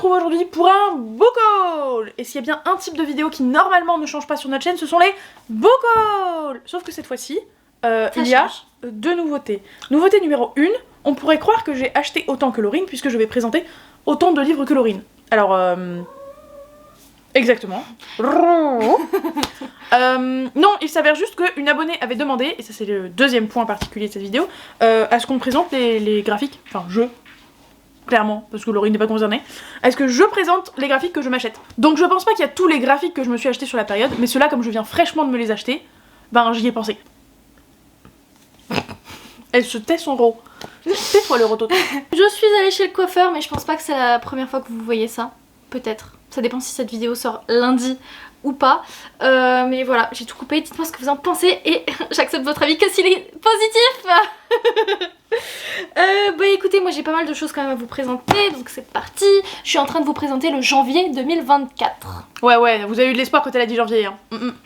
retrouve aujourd'hui pour un book haul. Et s'il y a bien un type de vidéo qui normalement ne change pas sur notre chaîne, ce sont les book hauls. Sauf que cette fois-ci, il y a deux nouveautés. Nouveauté numéro 1, on pourrait croire que j'ai acheté autant que Laurine puisque je vais présenter autant de livres que Laurine. Alors, exactement. Non, il s'avère juste qu'une abonnée avait demandé, et ça c'est le deuxième point particulier de cette vidéo, à ce qu'on présente les graphiques, enfin clairement, parce que Laurine n'est pas concernée, est-ce que je présente les graphiques que je m'achète. Donc je pense pas qu'il y a tous les graphiques que je me suis acheté sur la période, mais ceux-là, comme je viens fraîchement de me les acheter, ben j'y ai pensé. Elle se tait son ro. Tais-toi le rototo. Je suis allée chez le coiffeur, mais je pense pas que c'est la première fois que vous voyez ça. Peut-être. Ça dépend si cette vidéo sort lundi ou pas. Mais voilà, j'ai tout coupé. Dites-moi ce que vous en pensez et j'accepte votre avis que s'il est positif. Bah écoutez, moi j'ai pas mal de choses quand même à vous présenter, donc c'est parti. Je suis en train de vous présenter le janvier 2024. Ouais, vous avez eu de l'espoir quand elle a dit janvier, hein.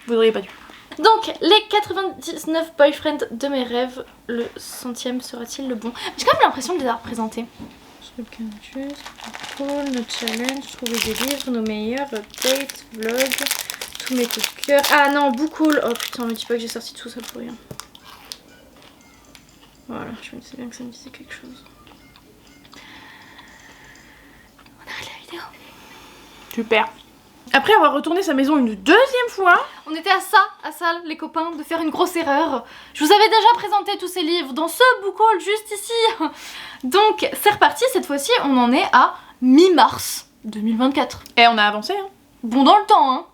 Vous auriez pas dû. Donc, les 99 boyfriends de mes rêves, le 100e sera-t-il le bon? J'ai quand même l'impression de les avoir présentés. Notre challenge, trouver des livres, nos meilleurs, updates, vlogs, tous mes coups de cœur. Ah non, book haul. Oh putain, me dis pas que j'ai sorti tout ça pour rien. Voilà, je me disais bien que ça me disait quelque chose. On arrête la vidéo. Super. Après avoir retourné sa maison une deuxième fois, on était à ça les copains, de faire une grosse erreur. Je vous avais déjà présenté tous ces livres dans ce book haul juste ici. Donc c'est reparti, cette fois-ci on en est à mi-mars 2024. Et on a avancé, hein. Bon dans le temps, hein.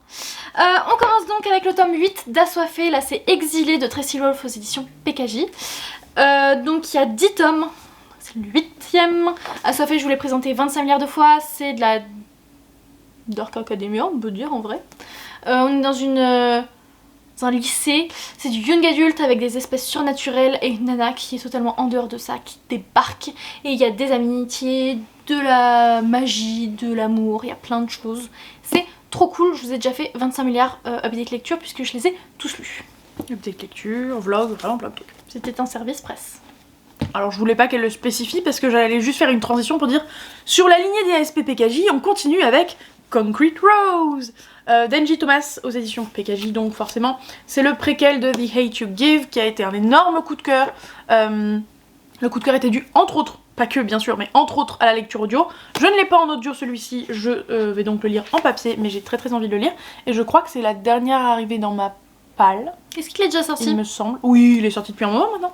On commence donc avec le tome 8 d'Assoiffé, là c'est Exilé de Tracy Rolfe aux éditions PKJ. Donc il y a 10 tomes, c'est le 8ème. Assoiffé, je vous l'ai présenté 25 milliards de fois, c'est de la Dark Academia, on peut dire en vrai. On est dans un lycée, c'est du young adulte avec des espèces surnaturelles et une nana qui est totalement en dehors de ça, qui débarque. Et il y a des amitiés, de la magie, de l'amour, il y a plein de choses. C'est trop cool, je vous ai déjà fait 25 milliards update lecture puisque je les ai tous lus. Update lecture, vlog, vraiment plein de trucs. C'était un service presse. Alors je voulais pas qu'elle le spécifie parce que j'allais juste faire une transition pour dire sur la lignée des ASP PKJ, on continue avec Concrete Rose d'Angie Thomas aux éditions PKJ, donc forcément c'est le préquel de The Hate You Give qui a été un énorme coup de cœur. Le coup de cœur était dû entre autres, pas que bien sûr, mais entre autres à la lecture audio. Je ne l'ai pas en audio celui-ci, je vais donc le lire en papier, mais j'ai très envie de le lire et je crois que c'est la dernière arrivée dans ma palle. Est-ce qu'il est déjà sorti? Il me semble. Oui, il est sorti depuis un moment maintenant.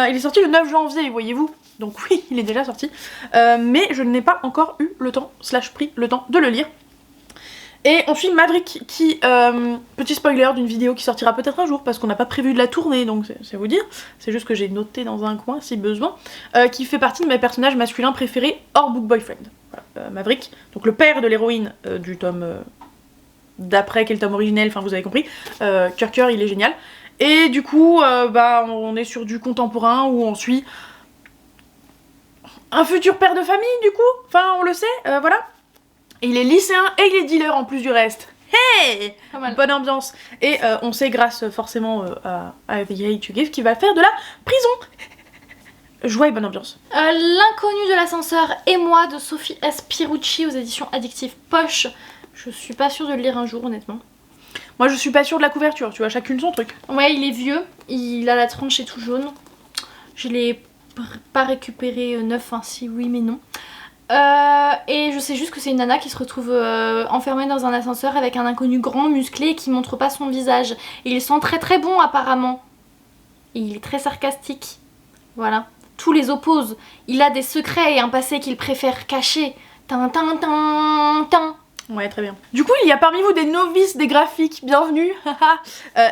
Il est sorti le 9 janvier, voyez-vous. Donc oui, il est déjà sorti. Mais je n'ai pas encore eu le temps, pris le temps de le lire. Et on suit Maverick qui, petit spoiler d'une vidéo qui sortira peut-être un jour parce qu'on n'a pas prévu de la tourner, donc c'est vous dire. C'est juste que j'ai noté dans un coin si besoin. Qui fait partie de mes personnages masculins préférés hors book boyfriend. Voilà, Maverick, donc le père de l'héroïne du tome d'après qui est le tome originel, enfin vous avez compris. Kirker, il est génial. Et du coup, bah, on est sur du contemporain où on suit un futur père de famille du coup, enfin on le sait, voilà. Et il est lycéen et il est dealer en plus du reste. Hey, bonne ambiance. Et on sait grâce forcément à The Hate You Give qu'il va faire de la prison. Joie et bonne ambiance. L'inconnu de l'ascenseur et moi de Sophie S. Pirucci aux éditions Addictive Poche. Je suis pas sûre de le lire un jour honnêtement. Moi je suis pas sûre de la couverture, tu vois, chacune son truc. Ouais, il est vieux, il a la tronche et tout jaune. Je l'ai pas récupéré neuf, hein, si oui mais non. Et je sais juste que c'est une nana qui se retrouve enfermée dans un ascenseur avec un inconnu grand, musclé et qui montre pas son visage. Et il sent très bon apparemment. Et il est très sarcastique. Voilà. Tous les opposent. Il a des secrets et un passé qu'il préfère cacher. Ouais, très bien. Du coup, il y a parmi vous des novices des graphiques, bienvenue.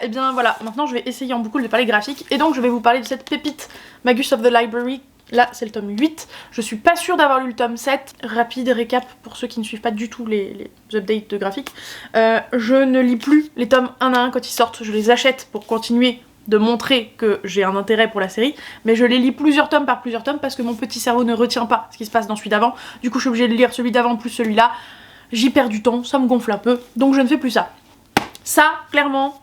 Et bien voilà, maintenant je vais essayer en beaucoup de parler graphiques. Et donc je vais vous parler de cette pépite Magus of the Library. Là, c'est le tome 8. Je suis pas sûre d'avoir lu le tome 7. Rapide récap pour ceux qui ne suivent pas du tout les updates de graphiques. Je ne lis plus les tomes 1 à 1 quand ils sortent. Je les achète pour continuer de montrer que j'ai un intérêt pour la série. Mais je les lis plusieurs tomes par plusieurs tomes parce que mon petit cerveau ne retient pas ce qui se passe dans celui d'avant. Du coup, je suis obligée de lire celui d'avant plus celui-là. J'y perds du temps, ça me gonfle un peu. Donc je ne fais plus ça. Ça, clairement,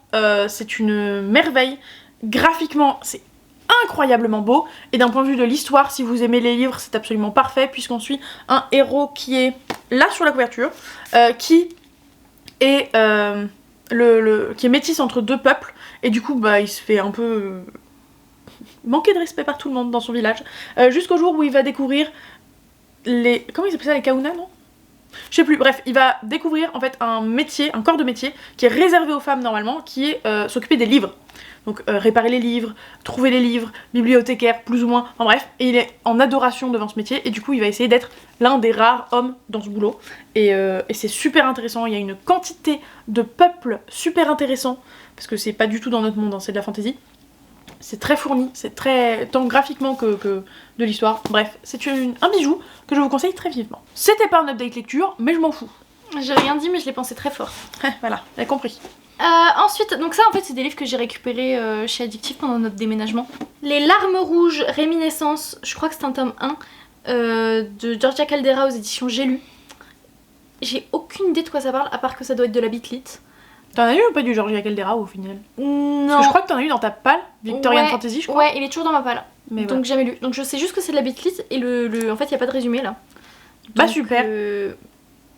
c'est une merveille. Graphiquement, c'est incroyablement beau. Et d'un point de vue de l'histoire, si vous aimez les livres, c'est absolument parfait, puisqu'on suit un héros qui est là sur la couverture, qui est qui est métis entre deux peuples, et du coup bah il se fait un peu manquer de respect par tout le monde dans son village, jusqu'au jour où il va découvrir les... Comment ils appellent ça, les Kauna, non? Je sais plus, bref, il va découvrir en fait un métier, un corps de métier, qui est réservé aux femmes normalement, qui est s'occuper des livres. Donc réparer les livres, trouver les livres, bibliothécaire plus ou moins, en bref, et il est en adoration devant ce métier, et du coup il va essayer d'être l'un des rares hommes dans ce boulot, et c'est super intéressant, il y a une quantité de peuples super intéressant, parce que c'est pas du tout dans notre monde, hein, c'est de la fantasy. C'est très fourni, c'est très... tant graphiquement que de l'histoire. Bref, c'est un bijou que je vous conseille très vivement. C'était pas un update lecture, mais je m'en fous. J'ai rien dit, mais je l'ai pensé très fort. Voilà, j'ai compris. Ensuite, donc ça en fait c'est des livres que j'ai récupérés chez Addictive pendant notre déménagement. Les larmes rouges, réminiscence, je crois que c'est un tome 1 de Georgia Caldera aux éditions J'ai lu. J'ai aucune idée de quoi ça parle, à part que ça doit être de la bitlit. T'en as eu ou pas du Georgia Caldera au final? Non. Parce que je crois que t'en as eu dans ta palle, Victorian Fantasy, je crois. Ouais, il est toujours dans ma palle. Mais donc voilà. jamais lu. Donc je sais juste que c'est de la bitlit et en fait il y a pas de résumé là. Bah donc, super.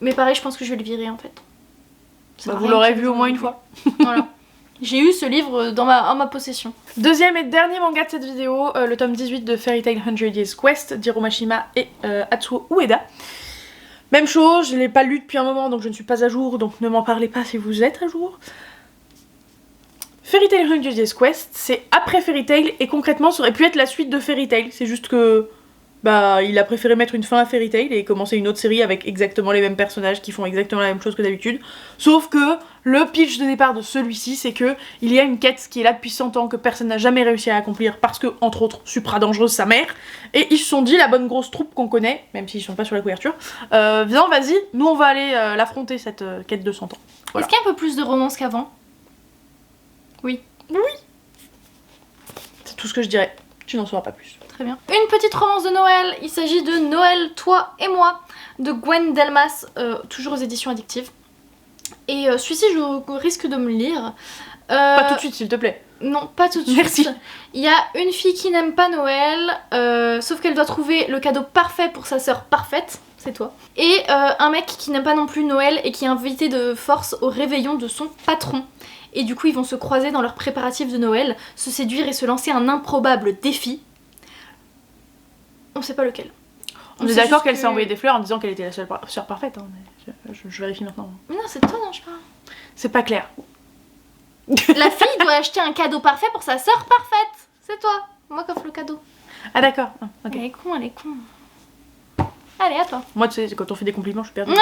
Mais pareil, je pense que je vais le virer en fait. Bah, vous l'aurez vu au moins une fois. Voilà. J'ai eu ce livre en ma possession. Deuxième et dernier manga de cette vidéo, le tome 18 de Fairy Tail 100 Years Quest d'Hiro Mashima et Atsuo Ueda. Même chose, je l'ai pas lu depuis un moment donc je ne suis pas à jour, donc ne m'en parlez pas si vous êtes à jour. Fairy Tail 100 Years Quest, c'est après Fairy Tail et concrètement ça aurait pu être la suite de Fairy Tail, c'est juste que bah il a préféré mettre une fin à Fairy Tail et commencer une autre série avec exactement les mêmes personnages qui font exactement la même chose que d'habitude. Sauf que le pitch de départ de celui-ci, c'est que il y a une quête qui est là depuis 100 ans que personne n'a jamais réussi à accomplir parce que, entre autres, Supra Dangereuse, sa mère, et ils se sont dit, la bonne grosse troupe qu'on connaît, même s'ils sont pas sur la couverture, viens vas-y, nous on va aller l'affronter cette quête de 100 ans. Voilà. Est-ce qu'il y a un peu plus de romance qu'avant? Oui. Oui. C'est tout ce que je dirais, tu n'en sauras pas plus. Très bien. Une petite romance de Noël, il s'agit de Noël, toi et moi, de Gwen Delmas, toujours aux éditions Addictive. Et celui-ci, je risque de me le lire. Pas tout de suite, s'il te plaît. Non, pas tout de suite. Merci. Il y a une fille qui n'aime pas Noël, sauf qu'elle doit trouver le cadeau parfait pour sa sœur parfaite, c'est toi. Et un mec qui n'aime pas non plus Noël et qui est invité de force au réveillon de son patron. Et du coup, ils vont se croiser dans leurs préparatifs de Noël, se séduire et se lancer un improbable défi. On sait pas lequel. On est d'accord qu'elle s'est envoyé des fleurs en disant qu'elle était la seule sœur parfaite, hein, mais je vérifie maintenant. Mais non, c'est toi dont je parle. C'est pas clair. La fille doit acheter un cadeau parfait pour sa sœur parfaite. C'est toi. Moi qui offre le cadeau. Ah d'accord. Ah, ok. Elle est con, elle est con. Allez, à toi. Moi, tu sais, quand on fait des compliments, je suis perdue.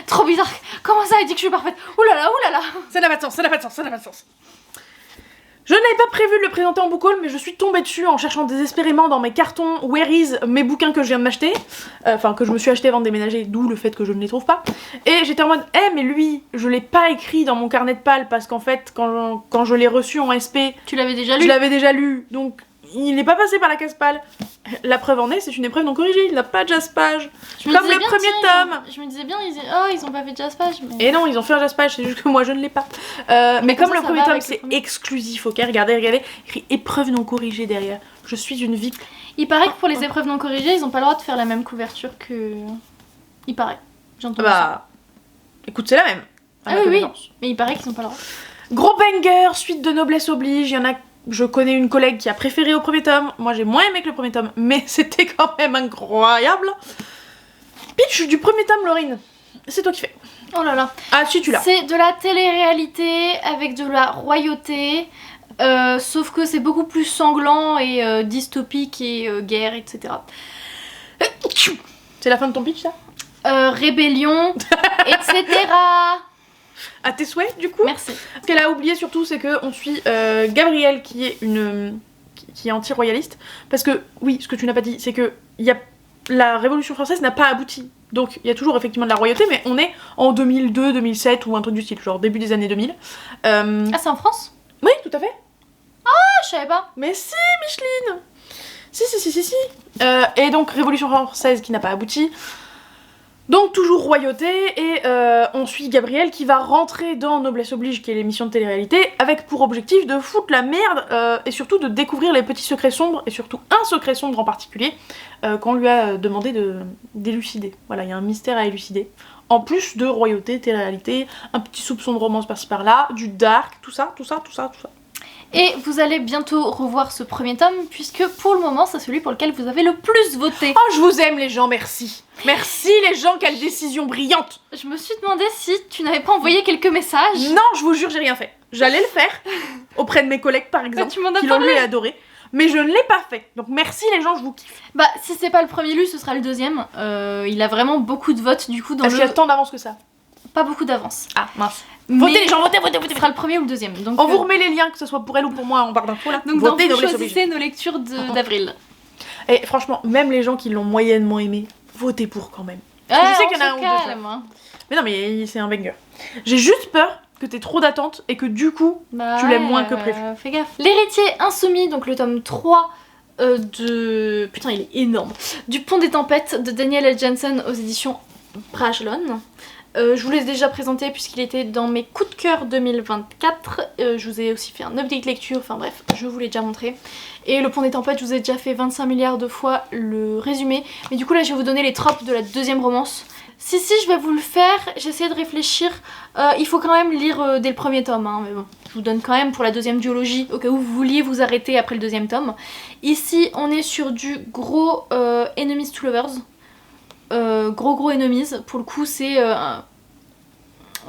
Trop bizarre. Comment ça, elle dit que je suis parfaite? Oulala, oulala. Ça n'a pas de sens, ça n'a pas de sens, ça n'a pas de sens. Je n'avais pas prévu de le présenter en book haul, mais je suis tombée dessus en cherchant désespérément dans mes cartons Where is mes bouquins que je viens de m'acheter. Enfin, que je me suis acheté avant de déménager, d'où le fait que je ne les trouve pas. Et j'étais en mode, mais lui, je l'ai pas écrit dans mon carnet de pal parce qu'en fait, quand je l'ai reçu en SP, tu l'avais déjà lu. Je l'avais déjà lu, donc il n'est pas passé par la case pal. La preuve en est, c'est une épreuve non corrigée, il n'a pas de jaspage. Comme le premier tome. Je me disais bien, ils ont pas fait de jaspage. Mais... Et non, ils ont fait un jaspage, c'est juste que moi je ne l'ai pas. Mais comme le premier tome c'est exclusif, ok, regardez, écrit épreuve non corrigée derrière. Je suis une VIP. Il paraît que pour les épreuves non corrigées, ils ont pas le droit de faire la même couverture que. Il paraît. J'entends ça. Écoute, c'est la même. Oui, mais il paraît qu'ils ont pas le droit. Gros banger, suite de Noblesse oblige, il y en a. Je connais une collègue qui a préféré au premier tome. Moi j'ai moins aimé que le premier tome, mais c'était quand même incroyable. Pitch du premier tome, Laurine. C'est toi qui fais. Oh là là. Ah si, tu l'as. C'est de la télé-réalité avec de la royauté. Sauf que c'est beaucoup plus sanglant et dystopique et guerre, etc. C'est la fin de ton pitch, ça? Rébellion, etc. À tes souhaits, du coup. Merci. Ce qu'elle a oublié surtout, c'est qu'on suit Gabrielle, qui est qui est anti-royaliste. Parce que, oui, ce que tu n'as pas dit, c'est que la Révolution française n'a pas abouti. Donc, il y a toujours effectivement de la royauté, mais on est en 2002, 2007 ou un truc du style, genre début des années 2000. Ah, c'est en France? Oui, tout à fait. Ah, je savais pas. Mais si, Micheline. Si. Et donc, Révolution française qui n'a pas abouti. Donc toujours royauté, et on suit Gabriel qui va rentrer dans Noblesse Oblige, qui est l'émission de télé-réalité, avec pour objectif de foutre la merde, et surtout de découvrir les petits secrets sombres, et surtout un secret sombre en particulier, qu'on lui a demandé d'élucider. Voilà, il y a un mystère à élucider. En plus de royauté, télé-réalité, un petit soupçon de romance par-ci par-là, du dark, tout ça. Et vous allez bientôt revoir ce premier tome, puisque pour le moment, c'est celui pour lequel vous avez le plus voté. Oh, je vous aime les gens, merci. Merci les gens, quelle décision brillante. Je me suis demandé si tu n'avais pas envoyé quelques messages. Non, je vous jure, j'ai rien fait. J'allais le faire, auprès de mes collègues par exemple, tu m'en as qui l'ont parlé. lu et adoré. Mais je ne l'ai pas fait. Donc merci les gens, je vous kiffe. Bah, si c'est pas le premier lu, ce sera le deuxième. Il a vraiment beaucoup de votes, du coup, dans Est-ce qu'il y a tant d'avance que ça? Pas beaucoup d'avance. Ah, mince. Mais Votez les gens, votez. ce sera le premier ou le deuxième. Donc, On vous remet les liens, que ce soit pour elle ou pour moi, en barre d'infos là. donc Votez, vous Noblesse choisissez Oblige. nos lectures d'avril. Et franchement, même les gens qui l'ont moyennement aimé, votez pour quand même. Je sais qu'il y en a un ou deux. Calme. Mais non, mais c'est un banger. J'ai juste peur que t'aies trop d'attentes et que du coup, Bah tu l'aimes moins que prévu. Fais gaffe. L'héritier insoumis, donc le tome 3 de... Putain, il est énorme. Du Pont des Tempêtes de Daniel L. Jensen aux éditions Brajlon. Je vous l'ai déjà présenté puisqu'il était dans mes coups de cœur 2024. Je vous ai aussi fait un update lecture, enfin bref, je vous l'ai déjà montré. Et le Pont des Tempêtes, je vous ai déjà fait 25 milliards de fois le résumé. Mais du coup là, je vais vous donner les tropes de la deuxième romance. Si, je vais vous le faire, j'ai essayé de réfléchir. Il faut quand même lire dès le premier tome, hein, mais bon, je vous donne quand même pour la deuxième duologie, au cas où vous vouliez vous arrêter après le deuxième tome. Ici, on est sur du gros Enemies to Lovers. Gros Enemies, pour le coup, c'est un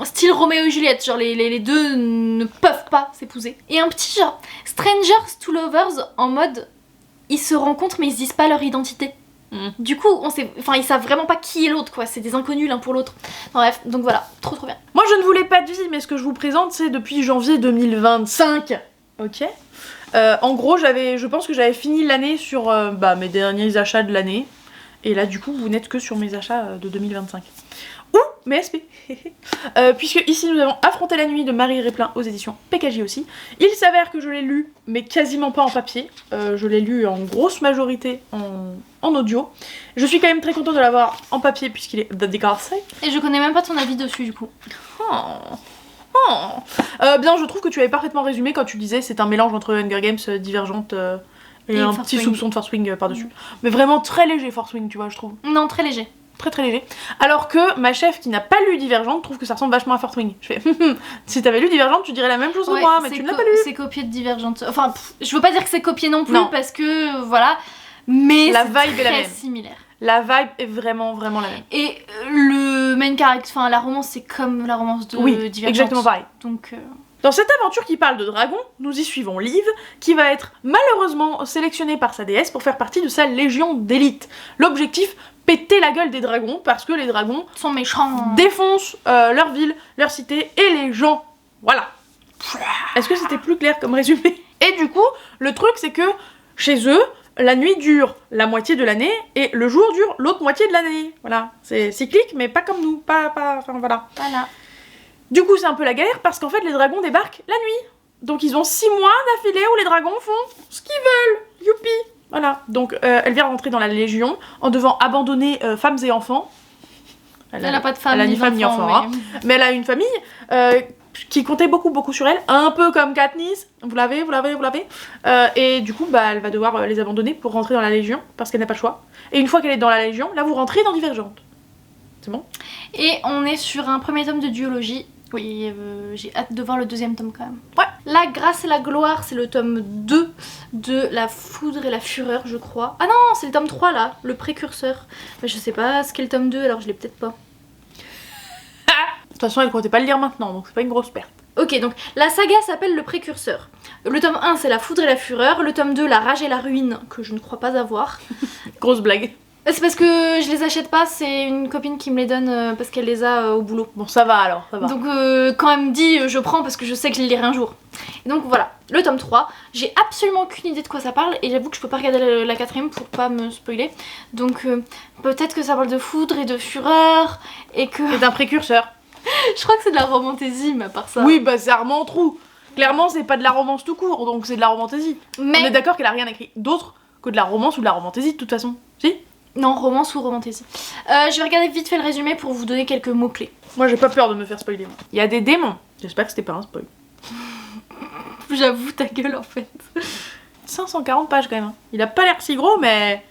style Roméo et Juliette, genre les deux ne peuvent pas s'épouser. Et un petit genre Strangers to Lovers en mode ils se rencontrent mais ils se disent pas leur identité. Du coup, ils savent vraiment pas qui est l'autre, quoi. C'est des inconnus l'un pour l'autre. Bref, donc voilà, trop bien. Moi, je ne voulais pas de vie, mais ce que je vous présente, c'est depuis janvier 2025. Ok. En gros, je pense que j'avais fini l'année sur mes derniers achats de l'année. Et là, du coup, vous n'êtes que sur mes achats de 2025. Ou mes SP. Puisque ici, nous avons Affronter la nuit de Marie Réplin aux éditions PKJ aussi. Il s'avère que je l'ai lu, mais quasiment pas en papier. Je l'ai lu en grosse majorité en audio. Je suis quand même très contente de l'avoir en papier puisqu'il est dédicacé. Et je connais même pas ton avis dessus, du coup. Bien, je trouve que tu avais parfaitement résumé quand tu disais c'est un mélange entre Hunger Games, Divergente et un Force petit Wing. soupçon de Force Wing par-dessus. Mais vraiment très léger Force Wing, tu vois, je trouve. Non, très léger. Très léger. Alors que ma chef qui n'a pas lu Divergente trouve que ça ressemble vachement à Force Wing. Je fais si t'avais lu Divergente, tu dirais la même chose que moi, mais tu ne l'as pas lu. C'est copié de Divergente. Enfin, je veux pas dire que c'est copié non plus, Non. parce que voilà. Mais La c'est vibe est la très même. similaire. La vibe est vraiment la même. Et le main character, enfin la romance, c'est comme la romance de Oui, Divergente. exactement pareil. Donc. Dans cette aventure qui parle de dragons, nous y suivons Liv, qui va être malheureusement sélectionnée par sa déesse pour faire partie de sa légion d'élite. L'objectif, péter la gueule des dragons, parce que les dragons Sont méchants. défoncent leur ville, leur cité et les gens. Voilà. Est-ce que c'était plus clair comme résumé? Et du coup, le truc c'est que chez eux, la nuit dure la moitié de l'année et le jour dure l'autre moitié de l'année. Voilà, c'est cyclique mais pas comme nous, enfin voilà. Voilà. Du coup, c'est un peu la galère parce qu'en fait, les dragons débarquent la nuit. Donc, ils ont 6 mois d'affilée où les dragons font ce qu'ils veulent. Youpi. Voilà. Donc, elle vient rentrer dans la Légion en devant abandonner femmes et enfants. Elle a pas de femme, elle a ni ni femme ni d'enfant, enfant. Mais elle a une famille qui comptait beaucoup sur elle. Un peu comme Katniss. Vous l'avez. Et du coup, elle va devoir les abandonner pour rentrer dans la Légion parce qu'elle n'a pas le choix. Et une fois qu'elle est dans la Légion, là, vous rentrez dans Divergente. C'est bon? Et on est sur un premier tome de duologie. Oui, j'ai hâte de voir le deuxième tome quand même. Ouais. La grâce et la gloire, c'est le tome 2 de La foudre et la fureur, je crois. Ah non, c'est le tome 3 là, le précurseur. Mais je sais pas ce qu'est le tome 2, alors je l'ai peut-être pas. De toute façon, elle comptait pas le lire maintenant, donc c'est pas une grosse perte. Ok, donc la saga s'appelle le précurseur. Le tome 1, c'est La foudre et la fureur. Le tome 2, La rage et la ruine, que je ne crois pas avoir. Grosse blague. C'est parce que je les achète pas, c'est une copine qui me les donne parce qu'elle les a au boulot. Bon, ça va alors, ça va. Donc quand elle me dit je prends parce que je sais que je les lirai un jour. Et donc voilà, le tome 3, j'ai absolument aucune idée de quoi ça parle et j'avoue que je peux pas regarder la quatrième pour pas me spoiler. Donc peut-être que ça parle de foudre et de fureur et que... C'est un précurseur. Je crois que c'est de la romantésie mais à part ça... Oui, c'est Armand Trou. Clairement, c'est pas de la romance tout court, donc c'est de la romantésie. Mais... On est d'accord qu'elle a rien écrit d'autre que de la romance ou de la romantésie de toute façon. Si? Non, romance ou romantasy. Je vais regarder vite fait le résumé pour vous donner quelques mots-clés. Moi j'ai pas peur de me faire spoiler. Moi. Il y a des démons. J'espère que c'était pas un spoil. J'avoue ta gueule en fait. 540 pages quand même. Hein. Il a pas l'air si gros mais...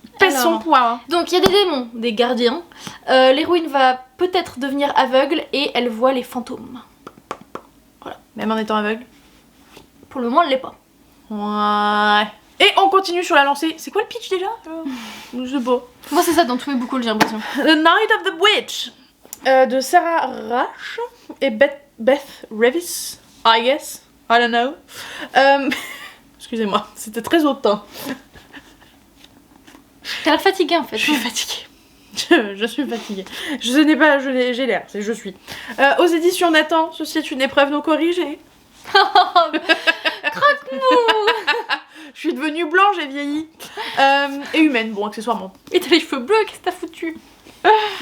Il pèse son poids. Hein. Donc il y a des démons, des gardiens. L'héroïne va peut-être devenir aveugle et elle voit les fantômes. Voilà. Même en étant aveugle. Pour le moment elle l'est pas. Ouais. Et on continue sur la lancée. C'est quoi le pitch déjà? Je sais pas. Moi c'est ça dans tous mes bouquins j'ai l'impression. The Night of the Witch de Sarah Rash et Beth Revis, I guess. I don't know. Excusez-moi, c'était très hautain. T'as l'air fatiguée en fait. Je suis fatiguée. Je suis fatiguée. Je n'ai pas, j'ai l'air, c'est je suis. Aux éditions Nathan, ceci est une épreuve non corrigée. Croque-mou. Je suis devenue blanche, j'ai vieilli. Et humaine, bon, accessoirement. Et t'as les cheveux bleus, qu'est-ce que t'as foutu?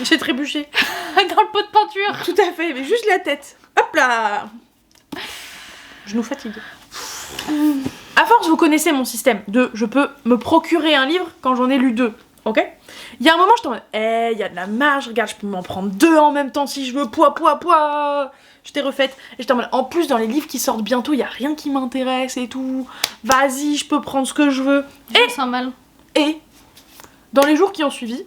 J'ai trébuché. Dans le pot de peinture. Tout à fait, mais juste la tête. Hop là. Je nous fatigue. À force, vous connaissez mon système de je peux me procurer un livre quand j'en ai lu 2, ok? Il y a un moment, je t'en mode, il y a de la marge, regarde, je peux m'en prendre 2 en même temps si je veux, poids. Je t'ai refaite. Et je t'en mode, en plus, dans les livres qui sortent bientôt, il y a rien qui m'intéresse et tout. Vas-y, je peux prendre ce que je veux. Je me sens mal. Et, dans les jours qui ont suivi,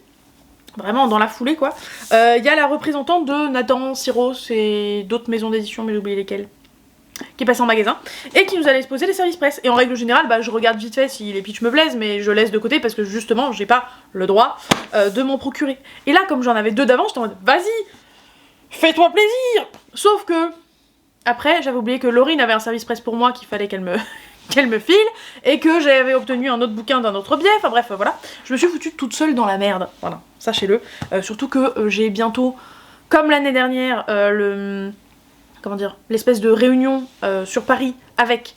vraiment dans la foulée quoi, il y a la représentante de Nathan, Syros et d'autres maisons d'édition, mais j'ai oublié lesquelles, qui est passée en magasin et qui nous allait exposer les services presse. Et en règle générale, je regarde vite fait si les pitchs me plaisent, mais je laisse de côté parce que justement, j'ai pas le droit de m'en procurer. Et là, comme j'en avais 2 d'avance, j'étais en mode vas-y, fais-toi plaisir. Sauf que après, j'avais oublié que Laurine avait un service presse pour moi qu'il fallait qu'elle me qu'elle me file et que j'avais obtenu un autre bouquin d'un autre biais. Enfin bref, voilà, je me suis foutue toute seule dans la merde. Voilà, sachez-le. Surtout que j'ai bientôt, comme l'année dernière, l'espèce de réunion sur Paris avec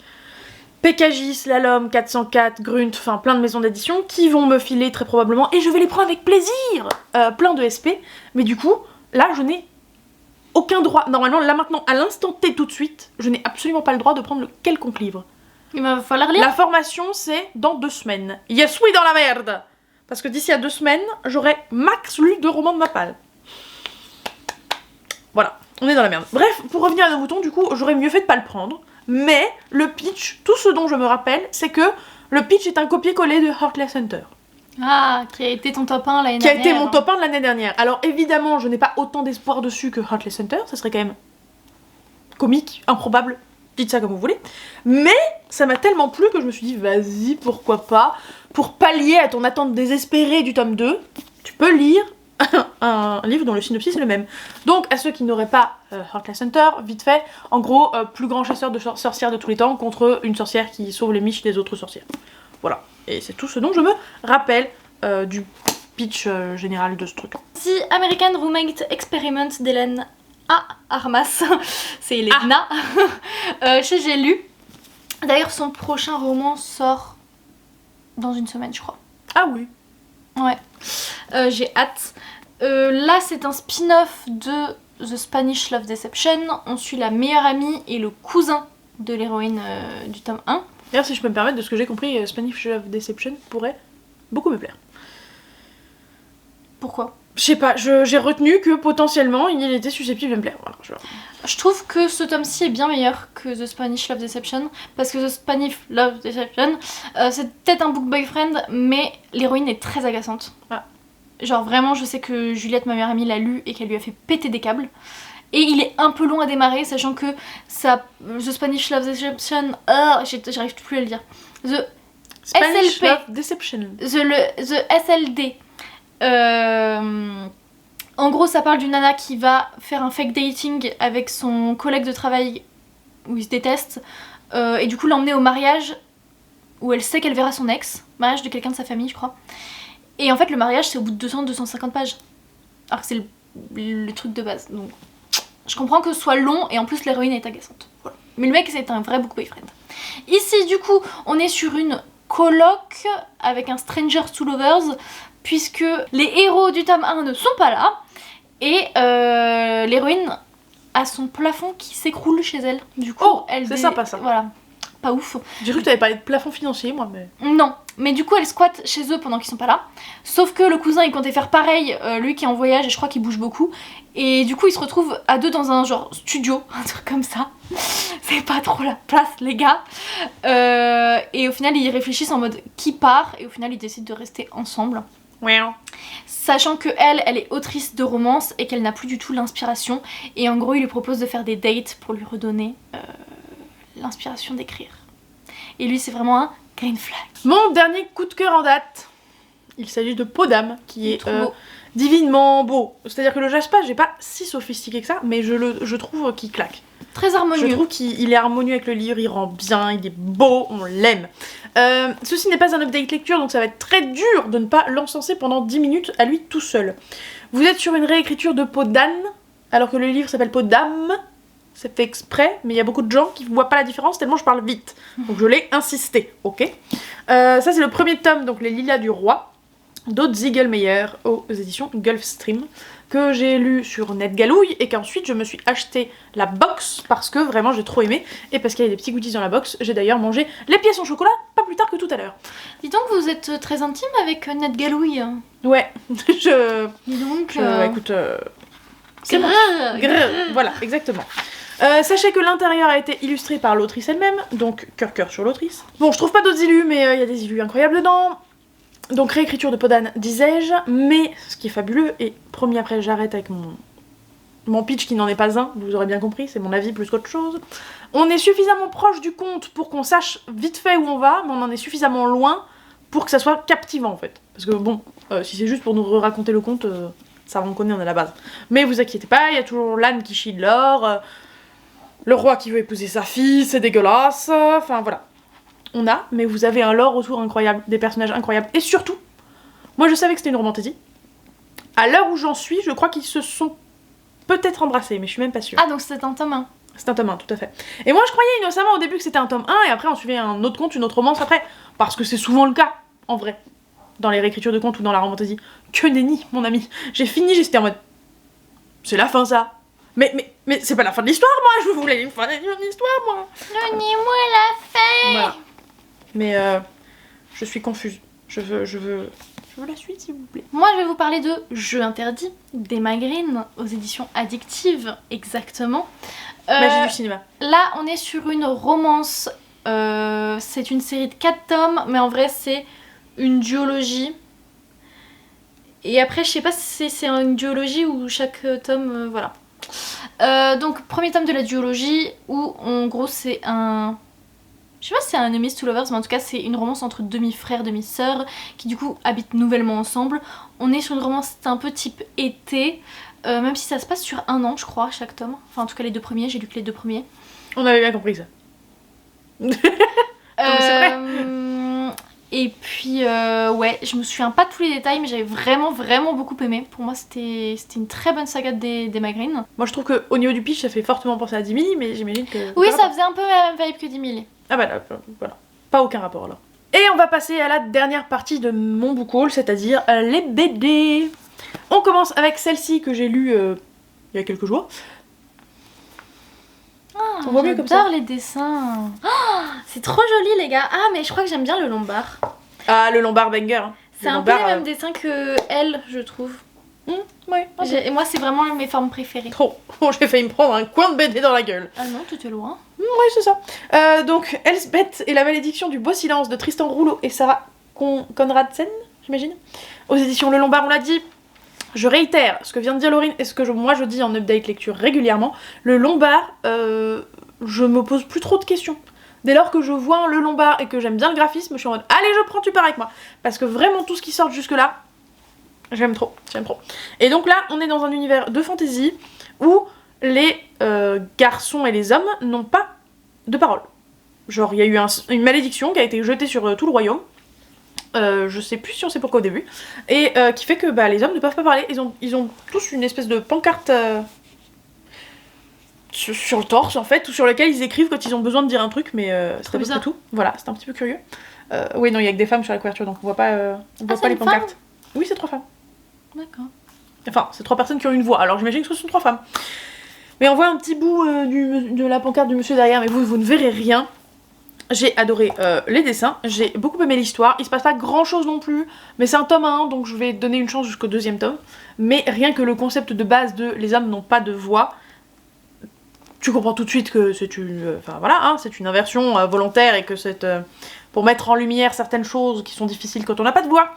PKJ, Slalom, 404, Grunt, enfin plein de maisons d'édition qui vont me filer très probablement et je vais les prendre avec plaisir, plein de SP, mais du coup, là je n'ai aucun droit, normalement là maintenant, à l'instant T tout de suite, je n'ai absolument pas le droit de prendre le quelconque livre. Il va falloir lire. La formation c'est dans 2 semaines. Yes, oui dans la merde. Parce que d'ici à 2 semaines, j'aurai max lu 2 romans de ma palle. Voilà. On est dans la merde. Bref, pour revenir à nos moutons, du coup, j'aurais mieux fait de pas le prendre. Mais le pitch, tout ce dont je me rappelle, c'est que le pitch est un copier-coller de Heartless Hunter. Ah, qui a été ton top 1 l'année Qui a dernière. été mon top 1 de l'année dernière. Alors évidemment, je n'ai pas autant d'espoir dessus que Heartless Hunter, ça serait quand même comique, improbable, dites ça comme vous voulez. Mais ça m'a tellement plu que je me suis dit, vas-y, pourquoi pas, pour pallier à ton attente désespérée du tome 2, tu peux lire un livre dont le synopsis est le même. Donc à ceux qui n'auraient pas Heartless Hunter, vite fait, en gros, plus grand chasseur de sorcières de tous les temps contre une sorcière qui sauve les miches des autres sorcières. Voilà, et c'est tout ce dont je me rappelle du pitch général de ce truc. The American Roommate Experiment d'Hélène A. Armas, c'est Elena, chez J'ai lu. D'ailleurs son prochain roman sort dans une semaine je crois. Ah oui. Ouais, j'ai hâte. Là c'est un spin-off de The Spanish Love Deception. On suit la meilleure amie et le cousin de l'héroïne du tome 1. D'ailleurs si je peux me permettre, de ce que j'ai compris, Spanish Love Deception pourrait beaucoup me plaire. Pourquoi? Je sais pas, j'ai retenu que potentiellement il était susceptible de me plaire. Voilà, je trouve que ce tome-ci est bien meilleur que The Spanish Love Deception, parce que The Spanish Love Deception, c'est peut-être un book boyfriend, mais l'héroïne est très agaçante. Ah. Genre vraiment, je sais que Juliette, ma meilleure amie, l'a lu et qu'elle lui a fait péter des câbles. Et il est un peu long à démarrer, sachant que The Spanish Love Deception, j'arrive plus à le dire. The Spanish SLP, Love Deception. The SLD. En gros, ça parle d'une nana qui va faire un fake dating avec son collègue de travail où ils se détestent, et du coup l'emmener au mariage où elle sait qu'elle verra son ex, mariage de quelqu'un de sa famille, je crois. Et en fait, le mariage c'est au bout de 200-250 pages, alors que c'est le truc de base. Donc, je comprends que ce soit long et en plus l'héroïne est agaçante. Voilà. Mais le mec, c'est un vrai book boyfriend. Ici, du coup, on est sur une coloc avec un Strangers to Lovers, puisque les héros du tome 1 ne sont pas là, et l'héroïne a son plafond qui s'écroule chez elle. Du coup, c'est sympa ça. Voilà. pas ouf. J'ai cru que t'avais parlé de plafond financier, moi, mais... Non, mais du coup elle squatte chez eux pendant qu'ils sont pas là. Sauf que le cousin il comptait faire pareil, lui qui est en voyage et je crois qu'il bouge beaucoup. Et du coup ils se retrouvent à deux dans un genre studio, un truc comme ça. C'est pas trop la place les gars. Et au final ils réfléchissent en mode qui part et au final ils décident de rester ensemble. Ouais. Sachant que elle est autrice de romance et qu'elle n'a plus du tout l'inspiration. Et en gros il lui propose de faire des dates pour lui redonner l'inspiration d'écrire. Et lui c'est vraiment un green flag. Mon dernier coup de cœur en date, il s'agit de Peau d'âme, qui est Trop beau. divinement beau. C'est-à-dire que le Jaspa, j'ai pas si sophistiqué que ça, mais je trouve qu'il claque. Très harmonieux. Je trouve qu'il est harmonieux avec le livre, il rend bien, il est beau, on l'aime. Ceci n'est pas un update lecture, donc ça va être très dur de ne pas l'encenser pendant 10 minutes à lui tout seul. Vous êtes sur une réécriture de Peau d'âne, alors que le livre s'appelle Peau d'âme. C'est fait exprès, mais il y a beaucoup de gens qui ne voient pas la différence tellement je parle vite. Donc je l'ai insisté, ok. Ça c'est le premier tome, donc Les Lilas du Roi, d'Aude Ziegelmeyer aux éditions Gulfstream, que j'ai lu sur NetGalouille et qu'ensuite je me suis acheté la box parce que vraiment j'ai trop aimé et parce qu'il y a des petits goodies dans la box. J'ai d'ailleurs mangé les pièces en chocolat pas plus tard que tout à l'heure. Dis donc vous êtes très intime avec NetGalouille. Ouais, Dis donc... écoute... c'est bon. Voilà, exactement. Sachez que l'intérieur a été illustré par l'autrice elle-même, donc cœur sur l'autrice. Bon, je trouve pas d'autres illus, mais il y a des illus incroyables dedans. Donc réécriture de Peau d'âne, disais-je, mais ce qui est fabuleux, et promis après j'arrête avec mon pitch qui n'en est pas un, vous aurez bien compris, c'est mon avis plus qu'autre chose. On est suffisamment proche du conte pour qu'on sache vite fait où on va, mais on en est suffisamment loin pour que ça soit captivant en fait. Parce que bon, si c'est juste pour nous raconter le conte, ça on connaît, on est à la base. Mais vous inquiétez pas, il y a toujours l'âne qui chie de l'or, le roi qui veut épouser sa fille, c'est dégueulasse, enfin voilà. On a, mais vous avez un lore autour incroyable, des personnages incroyables, et surtout, moi je savais que c'était une romantasy. À l'heure où j'en suis, je crois qu'ils se sont peut-être embrassés, mais je suis même pas sûre. Ah donc c'est un tome 1. C'est un tome 1, tout à fait. Et moi je croyais innocemment au début que c'était un tome 1, et après on suivait un autre conte, une autre romance après, parce que c'est souvent le cas, en vrai, dans les réécritures de contes ou dans la romantasy. Que nenni, mon ami. J'ai fini, j'étais en mode... C'est la fin ça. Mais c'est pas la fin de l'histoire, moi, je voulais une fin d'histoire, moi. Donnez-moi la fin. Voilà. Mais je suis confuse. Je veux la suite, s'il vous plaît. Moi, je vais vous parler de Jeux interdits, d'Emma Green, aux éditions Addictive, exactement. Magie du cinéma. Là, on est sur une romance. C'est une série de 4 tomes, mais en vrai, c'est une duologie. Et après, je sais pas si c'est une duologie ou chaque tome, voilà. Donc, premier tome de la duologie, où en gros, c'est un... Je sais pas si c'est un enemies to lovers, mais en tout cas c'est une romance entre demi-frères, demi-sœurs qui du coup habitent nouvellement ensemble. On est sur une romance un peu type été, même si ça se passe sur 1 an je crois chaque tome. Enfin en tout cas les 2 premiers, j'ai lu que les 2 premiers. On avait bien compris ça. C'est vrai. Et puis ouais, je me souviens pas de tous les détails mais j'avais vraiment beaucoup aimé. Pour moi c'était une très bonne saga d'Emma Green. Moi je trouve qu'au niveau du pitch ça fait fortement penser à 10 000, mais j'imagine que... Oui ça faisait un peu la même vibe que 10 000. Ah bah là, voilà. Pas aucun rapport alors. Et on va passer à la dernière partie de mon book haul, c'est-à-dire les BD. On commence avec celle-ci que j'ai lue il y a quelques jours. Ah, on voit mieux comme ça. J'adore les dessins. Oh, c'est trop joli les gars. Ah mais je crois que j'aime bien le Lombard. Ah le Lombard banger. Hein. C'est un peu les mêmes dessins que elle, je trouve. Ouais. Et moi c'est vraiment mes formes préférées. Trop. Oh, j'ai failli me prendre un coin de BD dans la gueule. Ah non, tout est loin. Oui, c'est ça. Donc, Elsbeth et la malédiction du beau silence de Tristan Rouleau et Sarah Conradsen, j'imagine. Aux éditions Le Lombard, on l'a dit. Je réitère ce que vient de dire Laurine et ce que moi je dis en update lecture régulièrement. Le Lombard, je me pose plus trop de questions. Dès lors que je vois le Lombard et que j'aime bien le graphisme, je suis en mode allez, je prends, tu pars avec moi. Parce que vraiment tout ce qui sort jusque là, j'aime trop. Et donc là, on est dans un univers de fantasy où les garçons et les hommes n'ont pas de parole. Genre, il y a eu une malédiction qui a été jetée sur tout le royaume. Je sais plus si on sait pourquoi au début. Et qui fait que les hommes ne peuvent pas parler. Ils ont tous une espèce de pancarte sur le torse en fait, ou sur lequel ils écrivent quand ils ont besoin de dire un truc, mais c'est à peu près tout. Voilà, c'est un petit peu curieux. Oui, non, il y a que des femmes sur la couverture, donc on voit pas les pancartes. Oui, c'est 3 femmes. D'accord. Enfin, c'est 3 personnes qui ont une voix, alors j'imagine que ce sont 3 femmes. Mais on voit un petit bout de la pancarte du monsieur derrière, mais vous ne verrez rien. J'ai adoré les dessins, j'ai beaucoup aimé l'histoire, il se passe pas grand chose non plus, mais c'est un tome 1, donc je vais donner une chance jusqu'au 2e tome. Mais rien que le concept de base de les hommes n'ont pas de voix, tu comprends tout de suite que c'est une, c'est une inversion volontaire et que c'est pour mettre en lumière certaines choses qui sont difficiles quand on n'a pas de voix.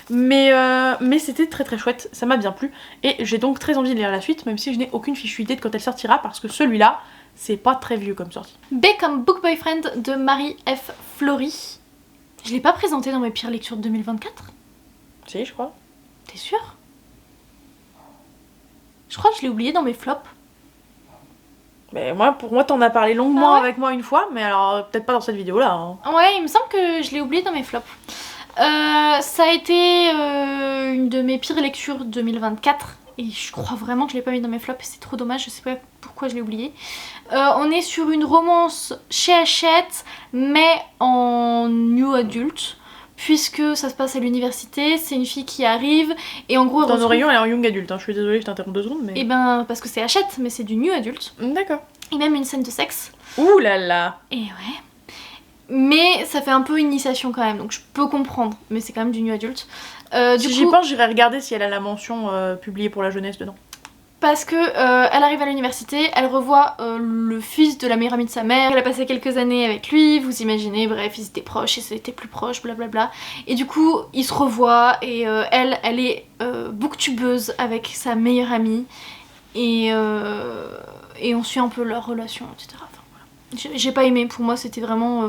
Mais c'était très très chouette, ça m'a bien plu, et j'ai donc très envie de lire la suite, même si je n'ai aucune fichue idée de quand elle sortira, parce que celui-là, c'est pas très vieux comme sortie. B comme Book Boyfriend de Marie F. Flory. Je l'ai pas présenté dans mes pires lectures de 2024 ? Si, je crois. T'es sûre ? Je crois que je l'ai oublié dans mes flops. Mais pour moi, t'en as parlé longuement avec moi une fois, mais alors peut-être pas dans cette vidéo-là. Hein. Ouais, il me semble que je l'ai oublié dans mes flops. Ça a été une de mes pires lectures de 2024. Et je crois vraiment que je l'ai pas mis dans mes flops et c'est trop dommage, je sais pas pourquoi je l'ai oublié. On est sur une romance chez Hachette, mais en new adulte, puisque ça se passe à l'université, c'est une fille qui arrive, et en gros... Dans nos rayons, elle est en young adulte, hein. Je suis désolée, je t'interromps 2 secondes, mais... Et ben, parce que c'est Hachette, mais c'est du new adulte. D'accord. Et même une scène de sexe. Ouh là là. Et ouais... Mais ça fait un peu initiation quand même, donc je peux comprendre, mais c'est quand même du new adulte. Si j'y pense, j'irai regarder si elle a la mention publiée pour la jeunesse dedans. Parce que elle arrive à l'université, elle revoit le fils de la meilleure amie de sa mère, elle a passé quelques années avec lui, vous imaginez, bref, ils étaient proches, ils étaient plus proches, blablabla. Et du coup, ils se revoient et elle est booktubeuse avec sa meilleure amie et on suit un peu leur relation, etc. J'ai pas aimé, pour moi c'était vraiment...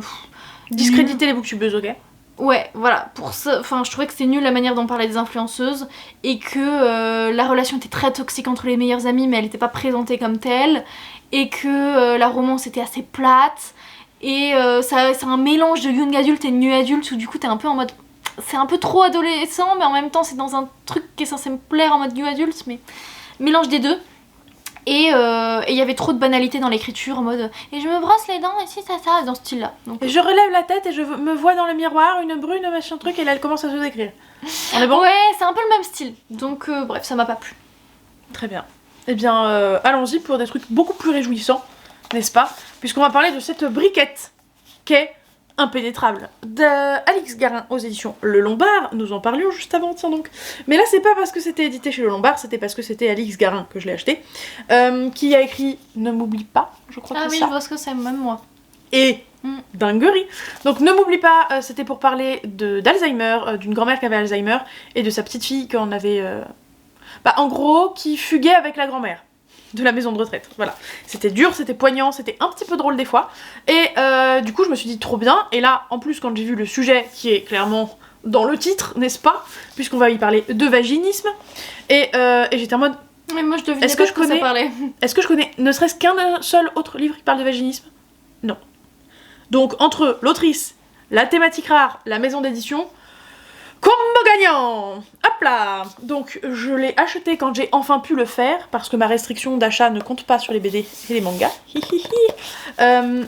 Discréditer les booktubeuses, ok. Ouais, voilà, pour ça, enfin je trouvais que c'était nul la manière dont parlait des influenceuses et que la relation était très toxique entre les meilleures amies mais elle était pas présentée comme telle et que la romance était assez plate et c'est un mélange de young adulte et de new adulte où du coup t'es un peu en mode... C'est un peu trop adolescent mais en même temps c'est dans un truc qui est censé me plaire en mode new adulte mais mélange des deux. Et il y avait trop de banalité dans l'écriture en mode et je me brosse les dents et si ça dans ce style là. Donc, et je relève la tête et je me vois dans le miroir une brune machin truc et là elle commence à se décrire. On est bon ? Ouais, c'est un peu le même style. Donc bref, ça m'a pas plu. Très bien. Eh bien allons-y pour des trucs beaucoup plus réjouissants, n'est-ce pas ? Puisqu'on va parler de cette briquette qu'est Impénétrable d'Alix Garin aux éditions Le Lombard. Nous en parlions juste avant, tiens donc. Mais là c'est pas parce que c'était édité chez Le Lombard, c'était parce que c'était Alix Garin que je l'ai acheté, qui a écrit Ne m'oublie pas, je crois que c'est ça. Ah oui, je vois ce que c'est, même moi. Et dinguerie. Donc Ne m'oublie pas, c'était pour parler d'Alzheimer, d'une grand-mère qui avait Alzheimer, et de sa petite fille qu'on avait... en gros, qui fuguait avec la grand-mère de la maison de retraite, voilà. C'était dur, c'était poignant, c'était un petit peu drôle des fois, et du coup je me suis dit trop bien, et là, en plus quand j'ai vu le sujet, qui est clairement dans le titre, n'est-ce pas, puisqu'on va y parler de vaginisme, et j'étais en mode... Mais moi je devinais pas ce que ça parlait. Est-ce que je connais ne serait-ce qu'un seul autre livre qui parle de vaginisme ? Non. Donc entre l'autrice, la thématique rare, la maison d'édition... Combo gagnant! Hop là! Donc je l'ai acheté quand j'ai enfin pu le faire, parce que ma restriction d'achat ne compte pas sur les BD et les mangas.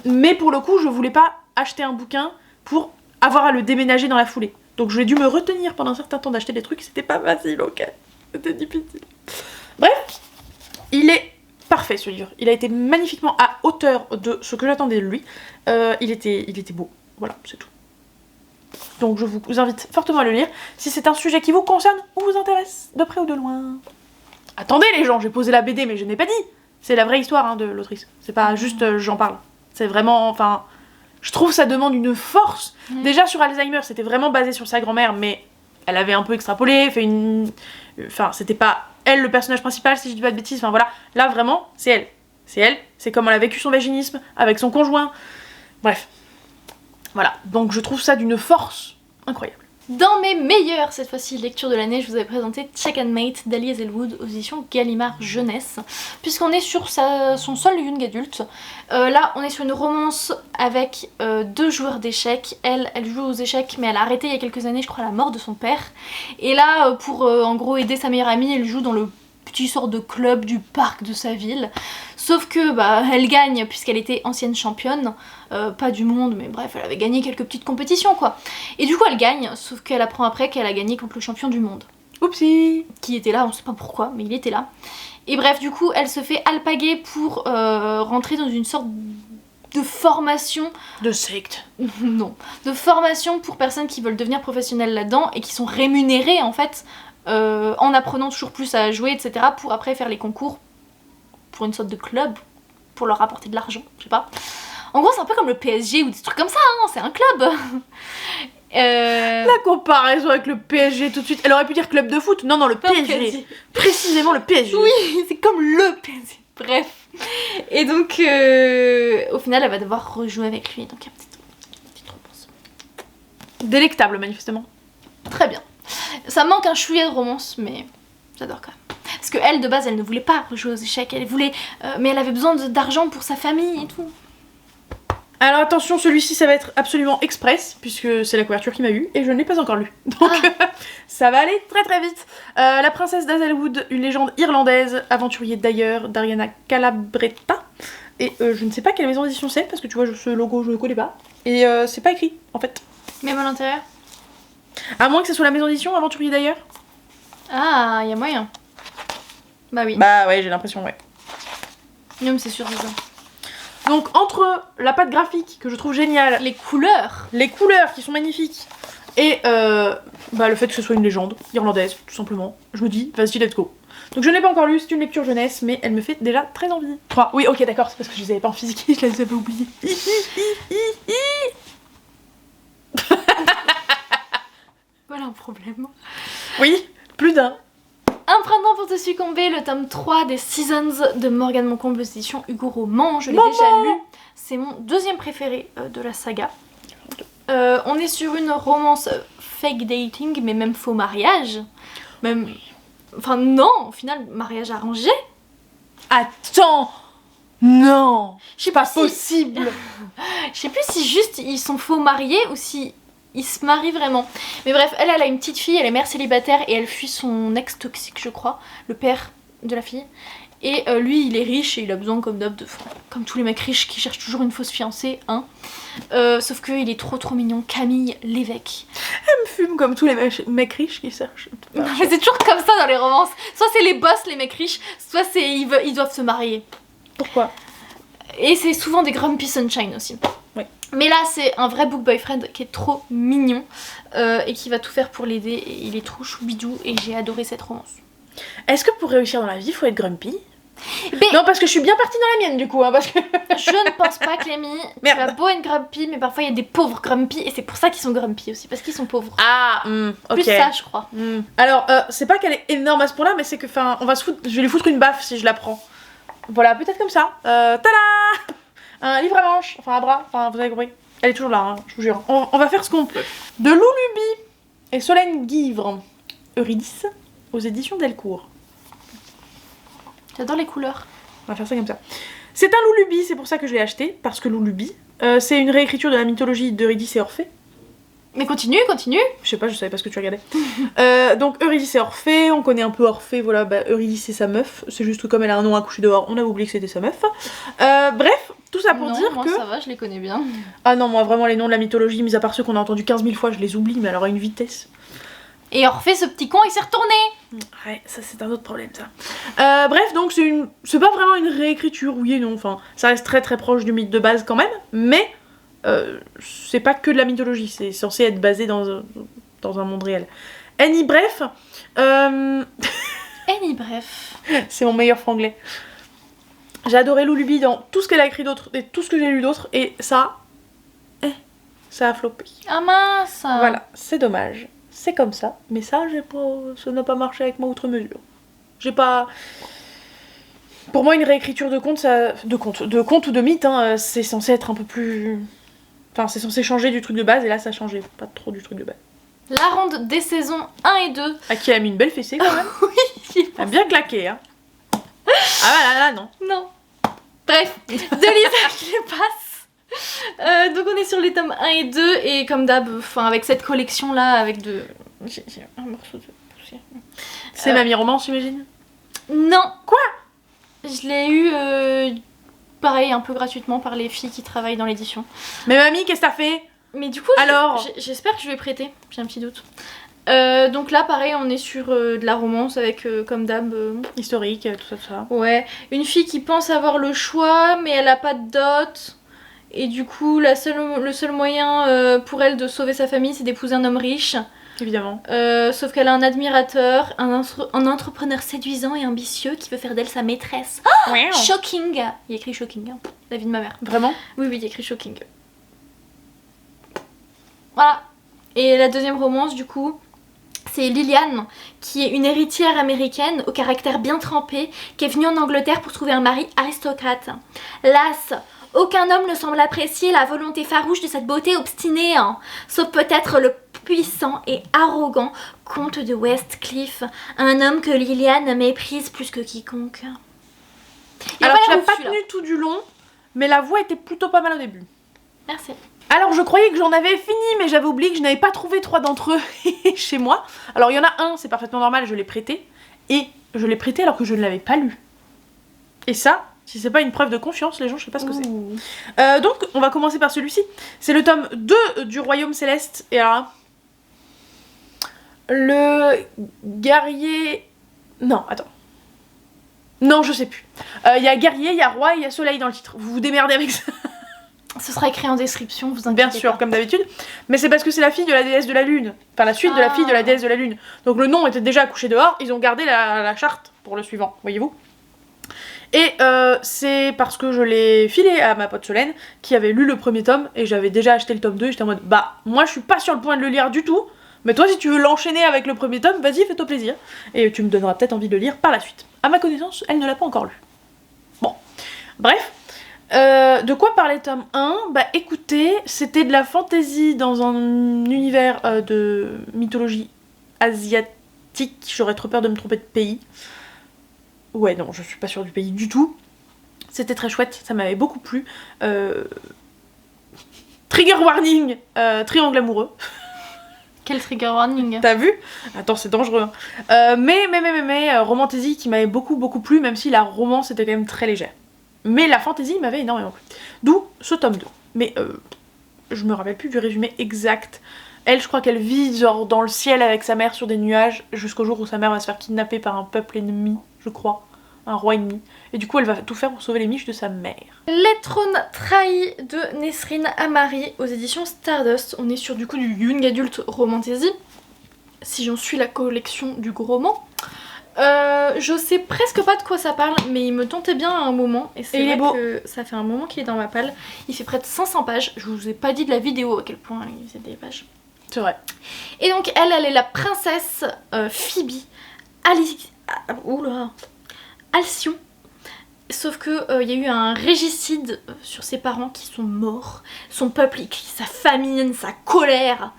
Mais pour le coup, je voulais pas acheter un bouquin pour avoir à le déménager dans la foulée. Donc j'ai dû me retenir pendant un certain temps d'acheter des trucs, c'était pas facile, ok? C'était difficile. Bref, il est parfait ce livre. Il a été magnifiquement à hauteur de ce que j'attendais de lui. Il était beau. Voilà, c'est tout. Donc je vous invite fortement à le lire, si c'est un sujet qui vous concerne ou vous intéresse, de près ou de loin. Attendez les gens, j'ai posé la BD mais je n'ai pas dit. C'est la vraie histoire de l'autrice. C'est pas juste j'en parle. C'est vraiment, enfin... Je trouve ça demande une force. Déjà sur Alzheimer, c'était vraiment basé sur sa grand-mère, mais elle avait un peu extrapolé, fait une... Enfin, c'était pas elle le personnage principal, si je dis pas de bêtises, enfin voilà. Là vraiment, c'est elle. C'est elle, c'est comme elle a vécu son vaginisme, avec son conjoint. Bref. Voilà, donc je trouve ça d'une force incroyable. Dans mes meilleures, cette fois-ci, lectures de l'année, je vous avais présenté Check and Mate d'Ali Hazelwood aux éditions Gallimard Jeunesse, puisqu'on est sur son seul young adulte. Là, on est sur une romance avec 2 joueurs d'échecs. Elle joue aux échecs, mais elle a arrêté il y a quelques années, je crois, à la mort de son père. Et là, pour en gros aider sa meilleure amie, elle joue dans le petit sort de club du parc de sa ville. Sauf que elle gagne puisqu'elle était ancienne championne, pas du monde mais bref elle avait gagné quelques petites compétitions quoi. Et du coup elle gagne, sauf qu'elle apprend après qu'elle a gagné contre le champion du monde. Oupsie. Qui était là, on sait pas pourquoi mais il était là. Et bref du coup elle se fait alpaguer pour rentrer dans une sorte de formation. De secte. Non. De formation pour personnes qui veulent devenir professionnelles là-dedans et qui sont rémunérées en fait en apprenant toujours plus à jouer, etc. pour après faire les concours pour une sorte de club, pour leur apporter de l'argent, je sais pas. En gros, c'est un peu comme le PSG ou des trucs comme ça, hein, c'est un club. La comparaison avec le PSG tout de suite. Elle aurait pu dire club de foot. Non, le PSG. Précisément le PSG. Oui, c'est comme le PSG. Bref. Et donc, au final, elle va devoir rejouer avec lui. Donc, il y a une petite romance. Délectable, manifestement. Très bien. Ça manque un chouïa de romance, mais j'adore quand même. Parce que elle, de base, elle ne voulait pas rejouer aux échecs. Elle voulait, mais elle avait besoin d'argent pour sa famille et tout. Alors attention, celui-ci ça va être absolument express, puisque c'est la couverture qui m'a eu, et je ne l'ai pas encore lu. Donc ça va aller très très vite. La princesse d'Hazelwood, une légende irlandaise, aventurier d'ailleurs, d'Ariana Calabretta. Et je ne sais pas quelle maison d'édition c'est, parce que tu vois, ce logo je ne connais pas. Et c'est pas écrit, en fait. Même à l'intérieur. À moins que ce soit la maison d'édition, aventurier d'ailleurs. Ah, il y a moyen. Bah oui. Bah ouais, j'ai l'impression, ouais. Non, mais c'est sûr, c'est ça. Donc entre la patte graphique que je trouve géniale, les couleurs qui sont magnifiques, et le fait que ce soit une légende irlandaise, tout simplement, je me dis, vas-y, let's go. Donc je ne l'ai pas encore lu, c'est une lecture jeunesse, mais elle me fait déjà très envie. 3. Oui, ok, d'accord, c'est parce que je les avais pas en physique, je les avais oubliés. Voilà un problème. Oui, plus d'un. Un printemps pour te succomber, le tome 3 des Seasons de Morgane Moncomble, édition Hugo Roman. Je l'ai déjà lu. C'est mon deuxième préféré de la saga. On est sur une romance fake dating, mais même faux mariage. Même... Enfin non, au final, mariage arrangé. Attends. Non. C'est pas possible. Je sais plus si juste ils sont faux mariés ou si... ils se marient vraiment. Mais bref, elle a une petite fille, elle est mère célibataire et elle fuit son ex toxique, je crois, le père de la fille. Et lui, il est riche et il a besoin comme d'hab de francs. Comme tous les mecs riches qui cherchent toujours une fausse fiancée, hein. Sauf qu'il est trop Mignon. Camille l'évêque. Elle me fume comme tous les mecs riches qui cherchent. C'est toujours comme ça dans les romances. Soit c'est les boss, les mecs riches, soit c'est ils doivent se marier. Pourquoi? Et c'est souvent des Grumpy Sunshine aussi. Oui. Mais là, c'est un vrai book boyfriend qui est trop mignon et qui va tout faire pour l'aider. Et il est trop choubidou et j'ai adoré cette romance. Est-ce que pour réussir dans la vie, il faut être grumpy? Mais... Non, parce que je suis bien partie dans la mienne du coup, hein, parce que... Je ne pense pas, Clémy. Tu as beau être grumpy, mais parfois il y a des pauvres grumpy et c'est pour ça qu'ils sont grumpy aussi, parce qu'ils sont pauvres. Ah, ok. Plus ça, je crois. Alors, c'est pas qu'elle est énorme à ce point-là, mais c'est que, enfin, je vais lui foutre une baffe si je la prends. Voilà, peut-être comme ça. Tada! Un livre à manche, enfin un bras, enfin vous avez compris. Elle est toujours là, hein, je vous jure. On va faire ce qu'on peut. De Loulubi et Solène Guivre, Eurydice, aux éditions Delcourt. J'adore les couleurs. On va faire ça comme ça. C'est un Loulubi, c'est pour ça que je l'ai acheté, parce que Loulubi, c'est une réécriture de la mythologie d'Eurydice et Orphée. Mais continue. Je sais pas, je savais pas ce que tu regardais. Donc Eurydice et Orphée, on connaît un peu Orphée, voilà, Eurydice c'est sa meuf, c'est juste que comme elle a un nom à coucher dehors, on a oublié que c'était sa meuf. Bref, tout ça pour dire moi, que... ça va, je les connais bien. Ah non, moi vraiment les noms de la mythologie, mis à part ceux qu'on a entendus 15 000 fois, je les oublie, mais alors à une vitesse. Et Orphée, ce petit con, il s'est retourné. Ouais, ça c'est un autre problème ça. Bref, donc c'est pas vraiment une réécriture, oui et non, enfin, ça reste très très proche du mythe de base quand même, mais... c'est pas que de la mythologie, c'est censé être basé dans un monde réel. Annie, bref. Annie, bref. C'est mon meilleur franglais. J'ai adoré Loulubi dans tout ce qu'elle a écrit d'autre et tout ce que j'ai lu d'autre, et ça. Ça a floppé. Ah mince! Voilà, c'est dommage. C'est comme ça, mais ça, ça n'a pas marché avec moi outre mesure. J'ai pas. Pour moi, une réécriture de conte, de conte ou de mythe, hein, c'est censé être un peu plus. Enfin, c'est censé changer du truc de base, et là, ça a changé pas trop du truc de base. La ronde des saisons 1 et 2. Ah, qui a mis une belle fessée quand même. Oui, elle a bien claqué, hein. Ah là, non. Non. Bref, de Lisa qui les passe. Donc on est sur les tomes 1 et 2, et comme d'hab, avec cette collection là, avec de... J'ai un morceau de poussière. C'est Mamie Romance, j'imagine? Non. Quoi? Je l'ai eu, pareil, un peu gratuitement par les filles qui travaillent dans l'édition. Mais mamie, qu'est-ce que t'as fait? Mais du coup, alors j'espère que je vais prêter, j'ai un petit doute. Donc là, pareil, on est sur de la romance avec, comme d'hab... historique, tout ça. Ouais, une fille qui pense avoir le choix, mais elle a pas de dot. Et du coup, le seul moyen pour elle de sauver sa famille, c'est d'épouser un homme riche. Évidemment. Sauf qu'elle a un admirateur, un entrepreneur séduisant et ambitieux qui veut faire d'elle sa maîtresse. Wow. Shocking! Il y a écrit shocking, hein. La vie de ma mère. Vraiment? Oui, il y a écrit shocking. Voilà. Et la deuxième romance, du coup, c'est Liliane, qui est une héritière américaine au caractère bien trempé, qui est venue en Angleterre pour trouver un mari aristocrate. Las, aucun homme ne semble apprécier la volonté farouche de cette beauté obstinée, hein. Sauf peut-être le puissant et arrogant comte de Westcliff, un homme que Liliane méprise plus que quiconque. Alors tu l'as pas tenu tout du long, mais la voix était plutôt pas mal au début. Merci. Alors je croyais que j'en avais fini, mais j'avais oublié que je n'avais pas trouvé 3 d'entre eux chez moi. Alors il y en a un, c'est parfaitement normal, je l'ai prêté. Et je l'ai prêté alors que je ne l'avais pas lu. Et ça, si c'est pas une preuve de confiance, les gens, je sais pas ce que c'est. Donc on va commencer par celui-ci. C'est le tome 2 du Royaume Céleste. Et alors là, le guerrier... Non, attends. Non, je sais plus. Il y a guerrier, il y a roi et il y a soleil dans le titre. Vous vous démerdez avec ça. Ce sera écrit en description, vous inquiétez Bien sûr, pas. comme d'habitude. Mais c'est parce que c'est la fille de la déesse de la lune. Enfin, la suite de la fille de la déesse de la lune. Donc le nom était déjà accouché dehors. Ils ont gardé la charte pour le suivant, voyez-vous. Et c'est parce que je l'ai filé à ma pote Solène, qui avait lu le premier tome, et j'avais déjà acheté le tome 2, et j'étais en mode, bah, moi je suis pas sur le point de le lire du tout, mais toi si tu veux l'enchaîner avec le premier tome, vas-y, fais-toi plaisir. Et tu me donneras peut-être envie de le lire par la suite. À ma connaissance, elle ne l'a pas encore lu. Bon, bref. De quoi parlait tome 1? Bah écoutez, c'était de la fantasy dans un univers de mythologie asiatique, j'aurais trop peur de me tromper de pays. Ouais, non, je suis pas sûre du pays du tout. C'était très chouette, ça m'avait beaucoup plu. Trigger warning, triangle amoureux. Quel trigger warning? T'as vu? Attends, c'est dangereux. Hein. Mais romantasy qui m'avait beaucoup plu, même si la romance était quand même très légère. Mais la fantasy m'avait énormément plu. D'où ce tome 2. Mais je me rappelle plus du résumé exact. Elle, je crois qu'elle vit genre dans le ciel avec sa mère sur des nuages jusqu'au jour où sa mère va se faire kidnapper par un peuple ennemi, je crois. Un roi ennemi. Et du coup, elle va tout faire pour sauver les miches de sa mère. Les trônes trahis de Nesrine Amari aux éditions Stardust. On est sur du coup du Young Adult Romantasy. Si j'en suis la collection du gros roman. Je sais presque pas de quoi ça parle, mais il me tentait bien à un moment. Et c'est vrai que ça fait un moment qu'il est dans ma palle. Il fait près de 500 pages. Je vous ai pas dit de la vidéo à quel point il faisait des pages. C'est vrai. Et donc elle est la princesse Phoebe Alcyon. Sauf que y a eu un régicide sur ses parents qui sont morts. Son peuple, sa famine, sa colère.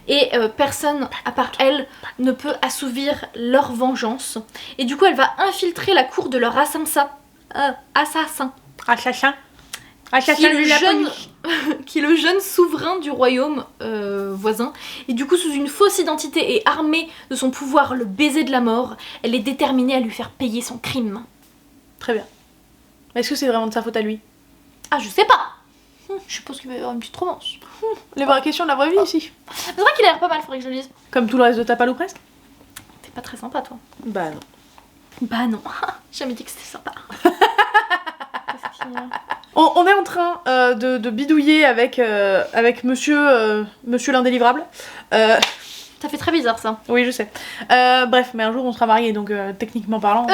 Et personne, à part elle, ne peut assouvir leur vengeance. Et du coup, elle va infiltrer la cour de leur assassin. Qui est le jeune souverain du royaume voisin. Et du coup, sous une fausse identité et armée de son pouvoir, le baiser de la mort, elle est déterminée à lui faire payer son crime. Très bien. Est-ce que c'est vraiment de sa faute à lui? Ah, je sais pas. Je suppose qu'il va y avoir une petite romance. Les vraies questions de la vraie vie ici. C'est vrai qu'il a l'air pas mal, faudrait que je le lise. Comme tout le reste de ta palle ou presque? T'es pas très sympa, toi. Bah non. Bah non. J'ai jamais dit que c'était sympa. On est en train de bidouiller avec monsieur l'indélivrable. Ça fait très bizarre ça. Oui, je sais. Bref, mais un jour on sera mariés, donc techniquement parlant...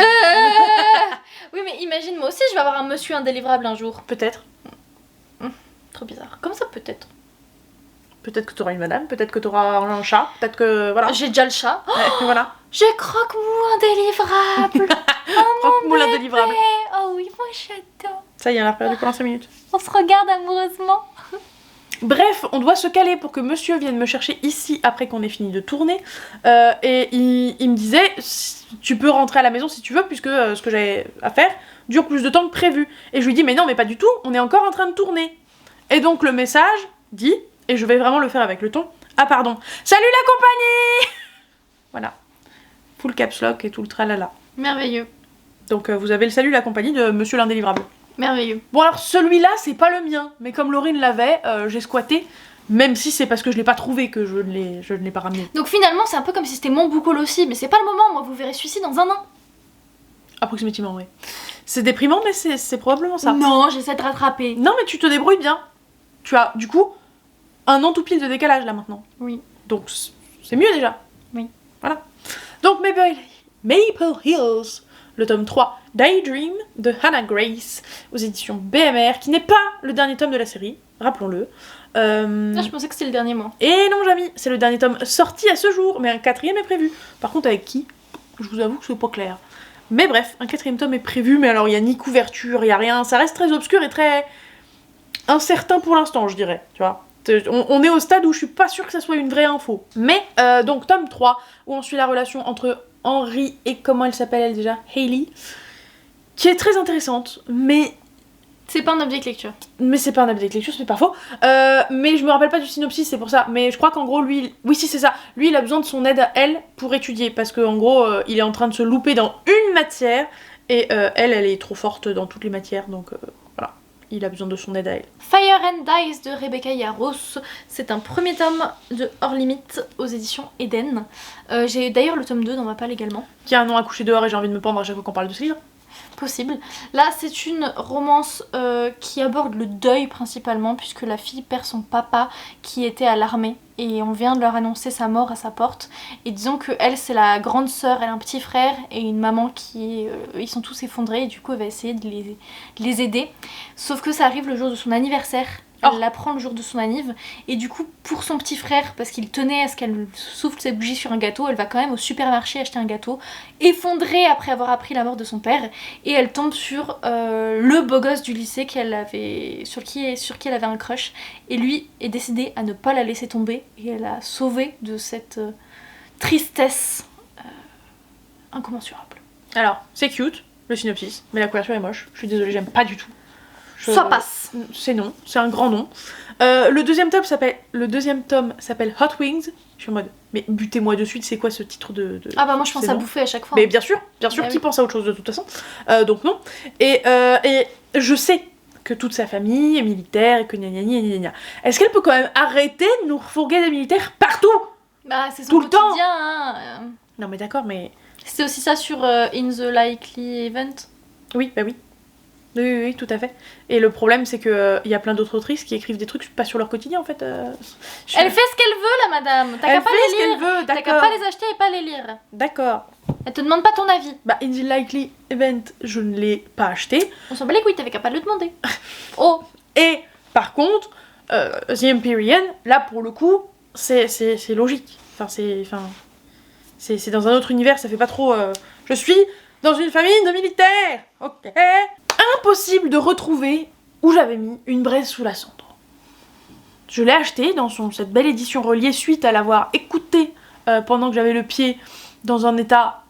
Oui, mais imagine, moi aussi je vais avoir un monsieur indélivrable un jour. Peut-être. Trop bizarre. Comment ça peut-être? Peut-être que t'auras une madame, peut-être que t'auras un chat, peut-être que... Voilà. J'ai déjà le chat. Voilà. J'ai croque-mou indélivrable. Croque-mou l'indélivrable. Oh oui, moi j'adore. Ça y est, on a perdu pendant 5 minutes. On se regarde amoureusement. Bref, on doit se caler pour que monsieur vienne me chercher ici après qu'on ait fini de tourner. Et il me disait, tu peux rentrer à la maison si tu veux, puisque ce que j'ai à faire dure plus de temps que prévu. Et je lui dis, mais non, mais pas du tout, on est encore en train de tourner. Et donc le message dit, et je vais vraiment le faire avec le ton, ah pardon, salut la compagnie. Voilà. Full caps lock et tout le tralala. Merveilleux. Donc vous avez le salut la compagnie de monsieur l'indélivrable. Merveilleux. Bon alors celui-là c'est pas le mien, mais comme Laurine l'avait, j'ai squatté, même si c'est parce que je l'ai pas trouvé que je ne l'ai pas ramené. Donc finalement c'est un peu comme si c'était mon boucol aussi, mais c'est pas le moment, moi vous verrez celui-ci dans un an. Approximativement, oui. C'est déprimant, mais c'est probablement ça. Non, j'essaie de rattraper. Non mais tu te débrouilles bien. tu as du coup un an tout pile de décalage là maintenant. Oui. Donc c'est mieux déjà. Oui. Voilà. Donc Maple Hills, le tome 3, Daydream de Hannah Grace, aux éditions BMR, qui n'est pas le dernier tome de la série, rappelons-le. Ah, je pensais que c'était le dernier mois. Et non, Jamy, c'est le dernier tome sorti à ce jour, mais un 4e est prévu. Par contre, avec qui? Je vous avoue que c'est pas clair. Mais bref, un 4e tome est prévu, mais alors il n'y a ni couverture, il n'y a rien, ça reste très obscur et très incertain pour l'instant, je dirais, tu vois. On est au stade où je suis pas sûre que ça soit une vraie info. Mais, donc, tome 3, où on suit la relation entre Henry et comment elle s'appelle elle déjà, Hailey, qui est très intéressante, mais C'est pas un objet de lecture. c'est pas un objet de lecture, c'est pas faux. Mais je me rappelle pas du synopsis, c'est pour ça. Mais je crois qu'en gros, lui, oui si c'est ça, lui il a besoin de son aide à elle pour étudier, parce qu'en gros, il est en train de se louper dans une matière, et elle est trop forte dans toutes les matières, donc voilà, il a besoin de son aide à elle. Fire and Dice de Rebecca Yarros, c'est un premier tome de Hors Limite aux éditions Eden. J'ai d'ailleurs le tome 2 dans ma palle également. Qui a un nom à coucher dehors et j'ai envie de me pendre à chaque fois qu'on parle de ce livre. Possible. Là, c'est une romance qui aborde le deuil principalement, puisque la fille perd son papa qui était à l'armée et on vient de leur annoncer sa mort à sa porte. Et disons que elle, c'est la grande sœur, elle a un petit frère et une maman qui ils sont tous effondrés et du coup elle va essayer de les aider. Sauf que ça arrive le jour de son anniversaire. Elle l'apprend le jour de son anniv et du coup pour son petit frère, parce qu'il tenait à ce qu'elle souffle ses bougies sur un gâteau, elle va quand même au supermarché acheter un gâteau, effondrée après avoir appris la mort de son père, et elle tombe sur le beau gosse du lycée sur qui elle avait un crush, et lui est décidé à ne pas la laisser tomber et elle a sauvé de cette tristesse incommensurable. Alors, c'est cute, le synopsis, mais la couverture est moche. Je suis désolée, j'aime pas du tout. Ça passe. C'est non, c'est un grand nom. Le deuxième tome s'appelle Hot Wings. Je suis en mode, mais butez-moi de suite, c'est quoi ce titre de... Ah bah moi je pense à bouffer à chaque fois. Mais bien sûr, Bah qui oui. pense à autre chose de toute façon. Donc non. Et je sais que toute sa famille est militaire et que gna gna gna gna gna. Est-ce qu'elle peut quand même arrêter de nous fourguer des militaires partout? Bah c'est son tout le temps. quotidien, hein. Non mais d'accord, mais... C'était aussi ça sur In the Likely Event. Oui, bah oui. Oui, tout à fait. Et le problème, c'est que y a plein d'autres autrices qui écrivent des trucs pas sur leur quotidien, en fait. Elle fait ce qu'elle veut, la madame. T'as qu'à Elle pas fait les ce qu'elle lire. veut, T'as qu'à d'accord. pas les acheter et pas les lire. D'accord. Elle te demande pas ton avis. Bah, In the Likely Event, je ne l'ai pas acheté. On s'en bat les couilles, t'avais qu'à pas le demander. Oh. Et, par contre, The Empyrean, là, pour le coup, c'est logique. C'est dans un autre univers, ça fait pas trop... Je suis dans une famille de militaires. Ok. Impossible de retrouver où j'avais mis Une braise sous la cendre. Je l'ai acheté dans cette belle édition reliée suite à l'avoir écouté pendant que j'avais le pied dans un état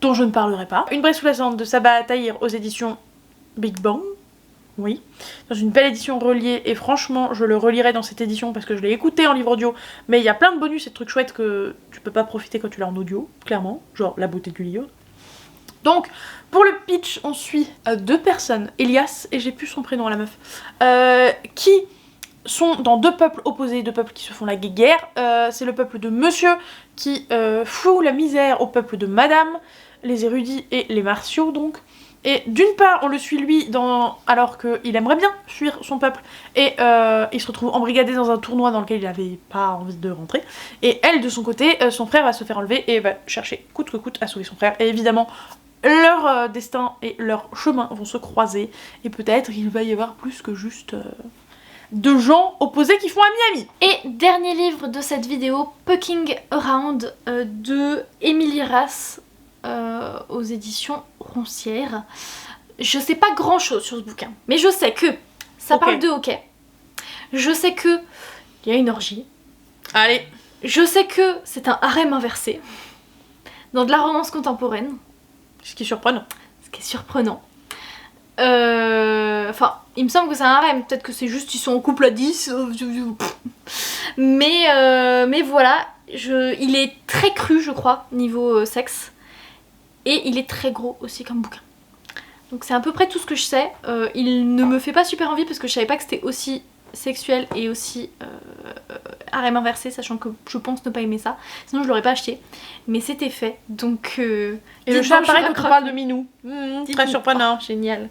dont je ne parlerai pas. Une braise sous la cendre de Sabah Tahir aux éditions Big Bang. Oui, dans une belle édition reliée, et franchement je le relirai dans cette édition parce que je l'ai écouté en livre audio, mais il y a plein de bonus et de trucs chouettes que tu peux pas profiter quand tu l'as en audio, clairement, genre la beauté du livre. Donc, pour le pitch, on suit deux personnes, Elias, et j'ai plus son prénom à la meuf, qui sont dans deux peuples opposés, deux peuples qui se font la guéguerre. C'est le peuple de Monsieur qui fout la misère au peuple de Madame, les érudits et les martiaux donc. Et d'une part, on le suit lui alors qu'il aimerait bien fuir son peuple, et il se retrouve embrigadé dans un tournoi dans lequel il n'avait pas envie de rentrer. Et elle, de son côté, son frère va se faire enlever et va chercher coûte que coûte à sauver son frère. Et évidemment, leur destin et leur chemin vont se croiser, et peut-être il va y avoir plus que juste deux gens opposés qui font ami-ami. Et dernier livre de cette vidéo, Pucking Around de Emily Rass aux éditions Roncière. Je sais pas grand chose sur ce bouquin, mais je sais que ça parle de hockey. Je sais que il y a une orgie. Allez. Je sais que c'est un harem inversé dans de la romance contemporaine. Ce qui est surprenant. Ce qui est surprenant. Enfin, il me semble que c'est un harem. Peut-être que c'est juste ils sont en couple à 10. Mais voilà. Il est très cru, je crois, niveau sexe. Et il est très gros aussi comme bouquin. Donc c'est à peu près tout ce que je sais. Il ne me fait pas super envie parce que je savais pas que c'était aussi sexuel et aussi harem inversé, sachant que je pense ne pas aimer ça. Sinon je l'aurais pas acheté. Mais c'était fait, donc... Et le chat, pareil, quand on parle de Minou. Très surprenant. Oh, génial.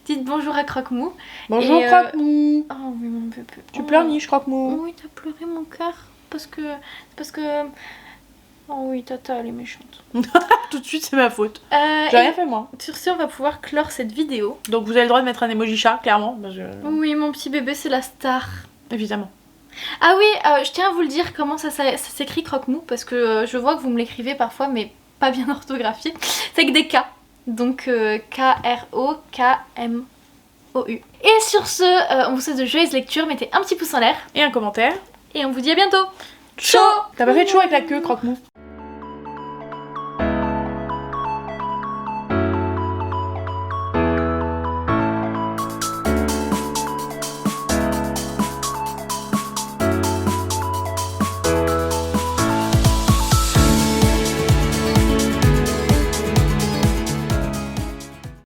Dites bonjour à Croque-Mou. Bonjour, Croque-Mou. Oh oui, mon bébé. Tu pleurniches, Croque-Mou. Oui, t'as pleuré mon cœur. Parce que... Oh oui, Tata, elle est méchante. Tout de suite, c'est ma faute. J'ai rien fait, moi. Sur ce, on va pouvoir clore cette vidéo. Donc vous avez le droit de mettre un emoji chat, clairement. Parce que... Oui, mon petit bébé, c'est la star. Évidemment. Ah oui, je tiens à vous le dire comment ça s'écrit Croque-Mou, parce que je vois que vous me l'écrivez parfois, mais pas bien orthographié. C'est avec des K. Donc K-R-O-K-M-O-U. Et sur ce, on vous souhaite de joyeuses lectures. Mettez un petit pouce en l'air. Et un commentaire. Et on vous dit à bientôt. Chaud. T'as pas fait de chaud avec la queue, Croque-Mou?